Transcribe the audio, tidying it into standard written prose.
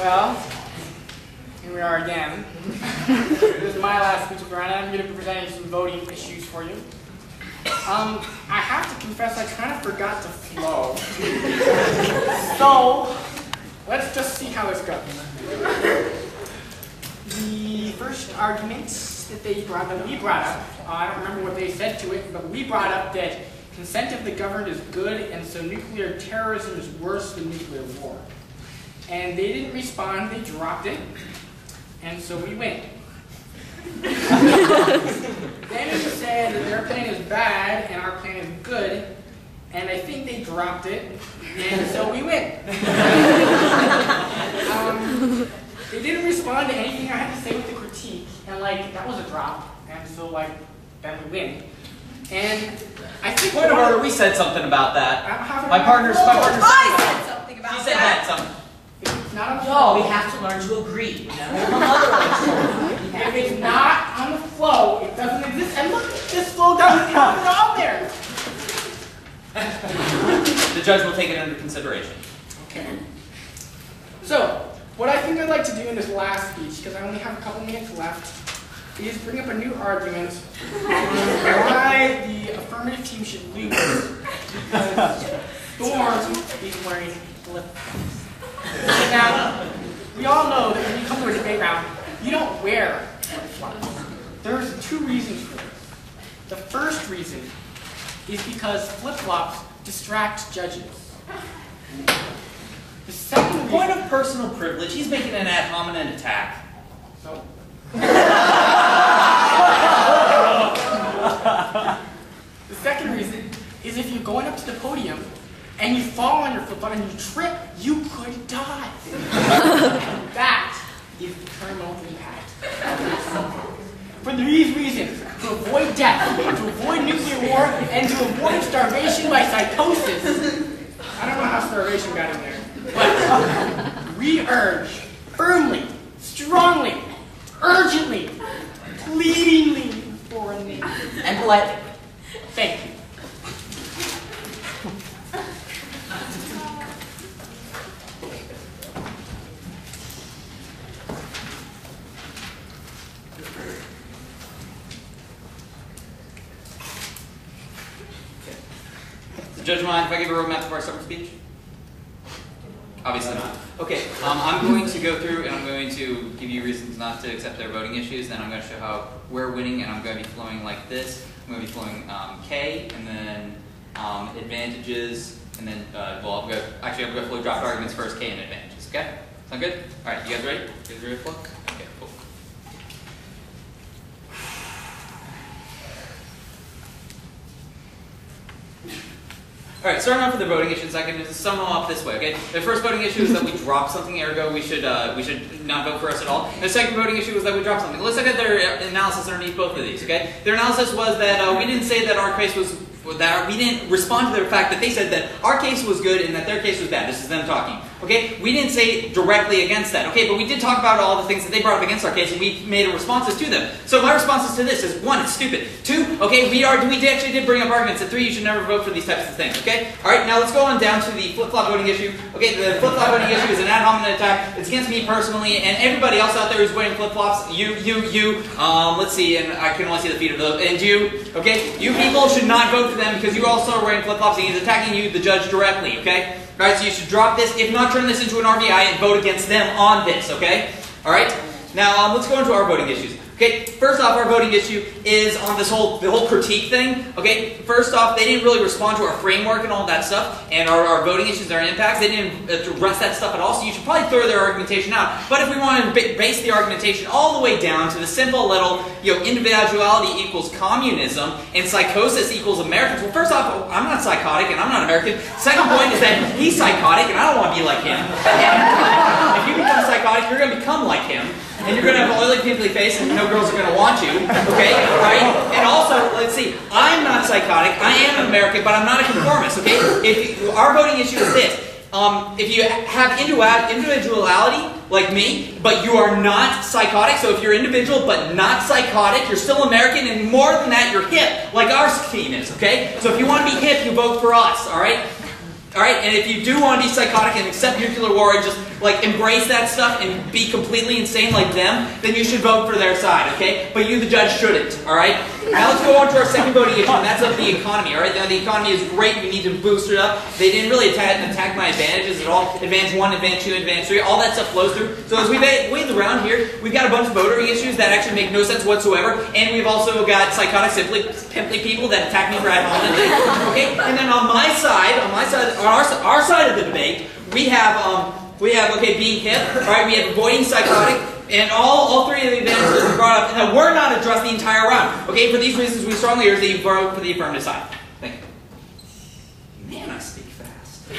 Well, here we are again. This is my last speech of the round, and I'm going to be presenting some voting issues for you. I have to confess I kind of forgot to flow. So, let's just see how this goes. The first argument that we brought up, I don't remember what they said to it, but we brought up that consent of the governed is good, and so nuclear terrorism is worse than nuclear war. And they didn't respond, they dropped it, and so we win. Then we said that their plan is bad and our plan is good, and I think they dropped it, and so we win. They didn't respond to anything I had to say with the critique, and that was a drop, and so then we win. And I think point of order, we said something about that. My partner's I said something about that. She said that something. It's not on the No, flow. we have to learn to agree. If it's not on the flow, it doesn't exist. And look, this flow doesn't even on there. The judge will take it under consideration. Okay. So, what I think I'd like to do in this last speech, because I only have a couple minutes left, is bring up a new argument on why the affirmative team should lose because Storm is wearing flip-flops. Now, we all know that when you come to a debate round, you don't wear flip-flops. There's two reasons for this. The first reason is because flip-flops distract judges. The second reason... Point of personal privilege, he's making an ad hominem attack. So... The second reason is if you're going up to the podium and you fall on your flip-flop and you trip, you could die. And that is the terminal impact. For these reasons, to avoid death, to avoid nuclear war, and to avoid starvation by psychosis, I don't know how starvation got in there, but we urge firmly, strongly, urgently, pleadingly for a name. And politely. Thank you. Judge, mind if I give a roadmap before I start my speech? Obviously not. Okay, I'm going to go through and I'm going to give you reasons not to accept their voting issues, then I'm going to show how we're winning, and I'm going to be flowing like this. I'm going to be flowing K, and then advantages, and then, I'm going to flow draft arguments first, K and advantages, okay? Sound good? Alright, you guys ready? You guys ready to flow? Okay, cool. Alright, starting off with the voting issues, I can just sum them up this way, okay? The first voting issue is that we dropped something, ergo we should not vote for us at all. The second voting issue was that we dropped something. Let's look at their analysis underneath both of these, okay? Their analysis was that we didn't say that our case was, that we didn't respond to the fact that they said that our case was good and that their case was bad. This is them talking, okay? We didn't say directly against that, okay? But we did talk about all the things that they brought up against our case, and we made responses to them. So my responses to this is, 1, it's stupid. 2, okay, we actually did bring up arguments. And 3, you should never vote for these types of things, okay? Alright, now let's go on down to the flip-flop voting issue. Okay, the flip-flop voting issue is an ad hominem attack. It's against me personally, and everybody else out there who's wearing flip-flops. Let's see, and I can only see the feet of those, and you, okay? You people should not vote for them because you also are wearing flip-flops and he's attacking you, the judge, directly, okay? Alright, so you should drop this, if not turn this into an RVI and vote against them on this, okay? Alright, now let's go into our voting issues. Okay, first off, our voting issue is on the whole critique thing. Okay, first off, they didn't really respond to our framework and all that stuff, and our voting issues, our impacts. They didn't address that stuff at all, so you should probably throw their argumentation out. But if we want to base the argumentation all the way down to the simple little, individuality equals communism and psychosis equals Americans. Well, first off, I'm not psychotic and I'm not American. Second point is that he's psychotic and I don't want to be like him. And if you become psychotic, you're going to become like him. And you're going to have an oily, pimply face, and no girls are going to want you, okay? Right? And also, let's see, I'm not psychotic, I am American, but I'm not a conformist, okay? Our voting issue is this. If you have individuality, like me, but you are not psychotic, so if you're individual but not psychotic, you're still American, and more than that, you're hip, like our team is, okay? So if you want to be hip, you vote for us, alright? Alright, and if you do want to be psychotic and accept nuclear war and just, like, embrace that stuff and be completely insane like them, then you should vote for their side, okay? But you, the judge, shouldn't, alright? Now let's go on to our second voting issue, and that's of the economy, alright? Now, the economy is great, we need to boost it up. They didn't really attack my advantages at all. Advantage 1, Advantage 2, Advantage 3, all that stuff flows through. So as we wade around here, we've got a bunch of voting issues that actually make no sense whatsoever, and we've also got psychotic, pimply people that attack me for ad hominem, okay? And then on my side, on our side of the debate, we have okay, being hip, right? We have avoiding psychotic, and all three of the advantages that we brought up, and that were not addressed the entire round. Okay, for these reasons, we strongly urge that you vote for the affirmative side. Thank you. Man, I speak fast.